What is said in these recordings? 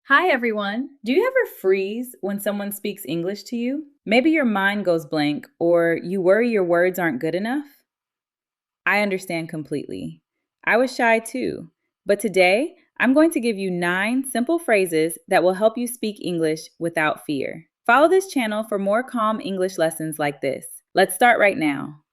Hi, everyone. Do you ever freeze when someone speaks English to you? Maybe your mind goes blank or you worry your words aren't good enough? I understand completely. I was shy too. But today, I'm going to give you 9 simple phrases that will help you speak English without fear. Follow this channel for more calm English lessons like this. Let's start right now.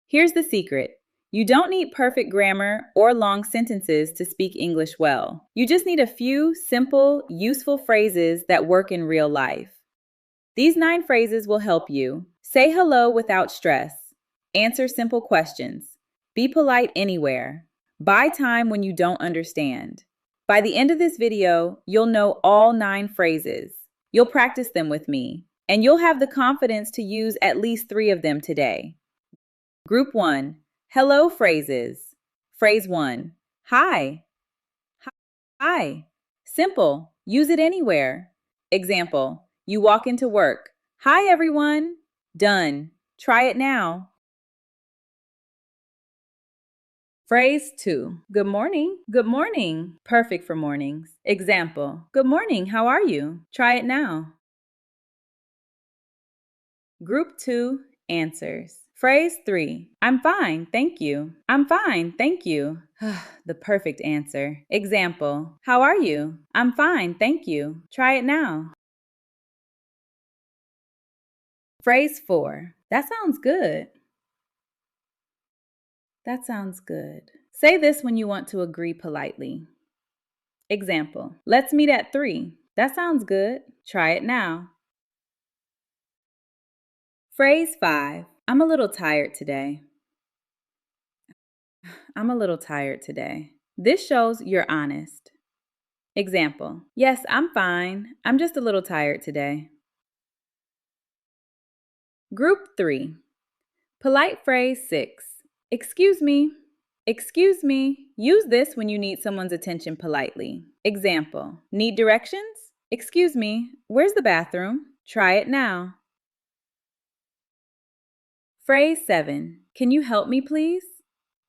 Here's the secret. You don't need perfect grammar or long sentences to speak English well. You just need a few simple, useful phrases that work in real life. These 9 phrases will help you. Say hello without stress. Answer simple questions. Be polite anywhere. Buy time when you don't understand. By the end of this video, you'll know all 9 phrases. You'll practice them with me, and you'll have the confidence to use at least 3 of them today. Group 1, hello phrases. Phrase 1, hi. Hi. Simple. Use it anywhere. Example, you walk into work. Hi, everyone. Done. Try it now. Phrase 2, good morning. Good morning. Perfect for mornings. Example, good morning. How are you? Try it now. Group 2, answers. Phrase 3, I'm fine, thank you. I'm fine, thank you. The perfect answer. Example, how are you? I'm fine, thank you. Try it now. Phrase 4, that sounds good. That sounds good. Say this when you want to agree politely. Example, let's meet at 3. That sounds good. Try it now. Phrase 5, I'm a little tired today. I'm a little tired today. This shows you're honest. Example, yes, I'm fine. I'm just a little tired today. Group 3, polite phrase 6, excuse me. Excuse me. Use this when you need someone's attention politely. Example, need directions? Excuse me, where's the bathroom? Try it now. Phrase 7, can you help me please?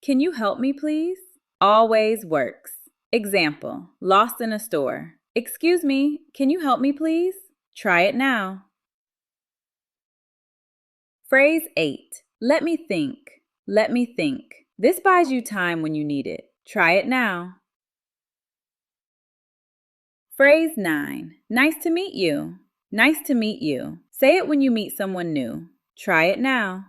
Can you help me please? Always works. Example, lost in a store. Excuse me, can you help me please? Try it now. Phrase 8, let me think. Let me think. This buys you time when you need it. Try it now. Phrase 9, nice to meet you. Nice to meet you. Say it when you meet someone new. Try it now.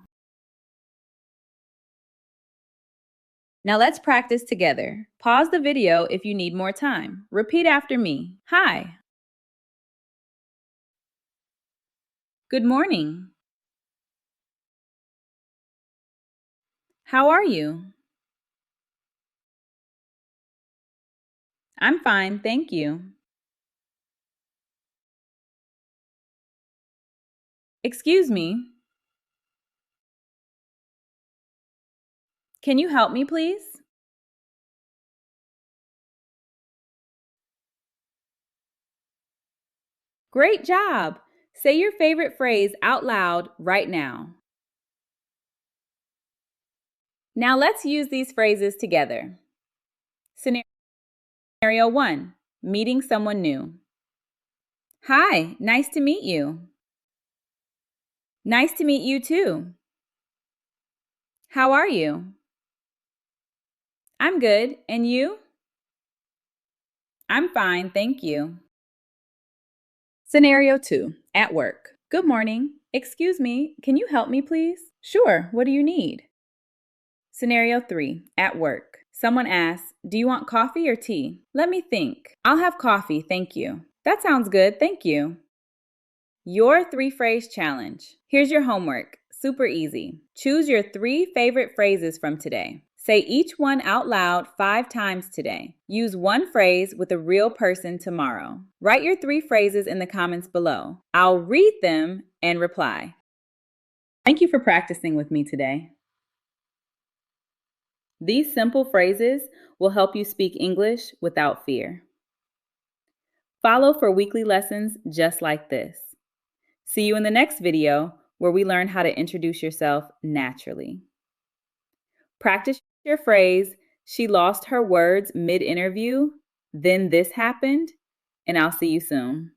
Now let's practice together. Pause the video if you need more time. Repeat after me. Hi. Good morning. How are you? I'm fine, thank you. Excuse me. Can you help me, please? Great job. Say your favorite phrase out loud right now. Now let's use these phrases together. Scenario 1, meeting someone new. Hi, nice to meet you. Nice to meet you too. How are you? I'm good, and you? I'm fine, thank you. Scenario 2, at work. Good morning. Excuse me, can you help me please? Sure, what do you need? Scenario 3, at work. Someone asks, do you want coffee or tea? Let me think. I'll have coffee, thank you. That sounds good, thank you. Your 3-phrase challenge. Here's your homework. Super easy. Choose your 3 favorite phrases from today. Say each one out loud 5 times today. Use one phrase with a real person tomorrow. Write your 3 phrases in the comments below. I'll read them and reply. Thank you for practicing with me today. These simple phrases will help you speak English without fear. Follow for weekly lessons just like this. See you in the next video where we learn how to introduce yourself naturally. Practice your phrase, she lost her words mid-interview, then this happened, and I'll see you soon.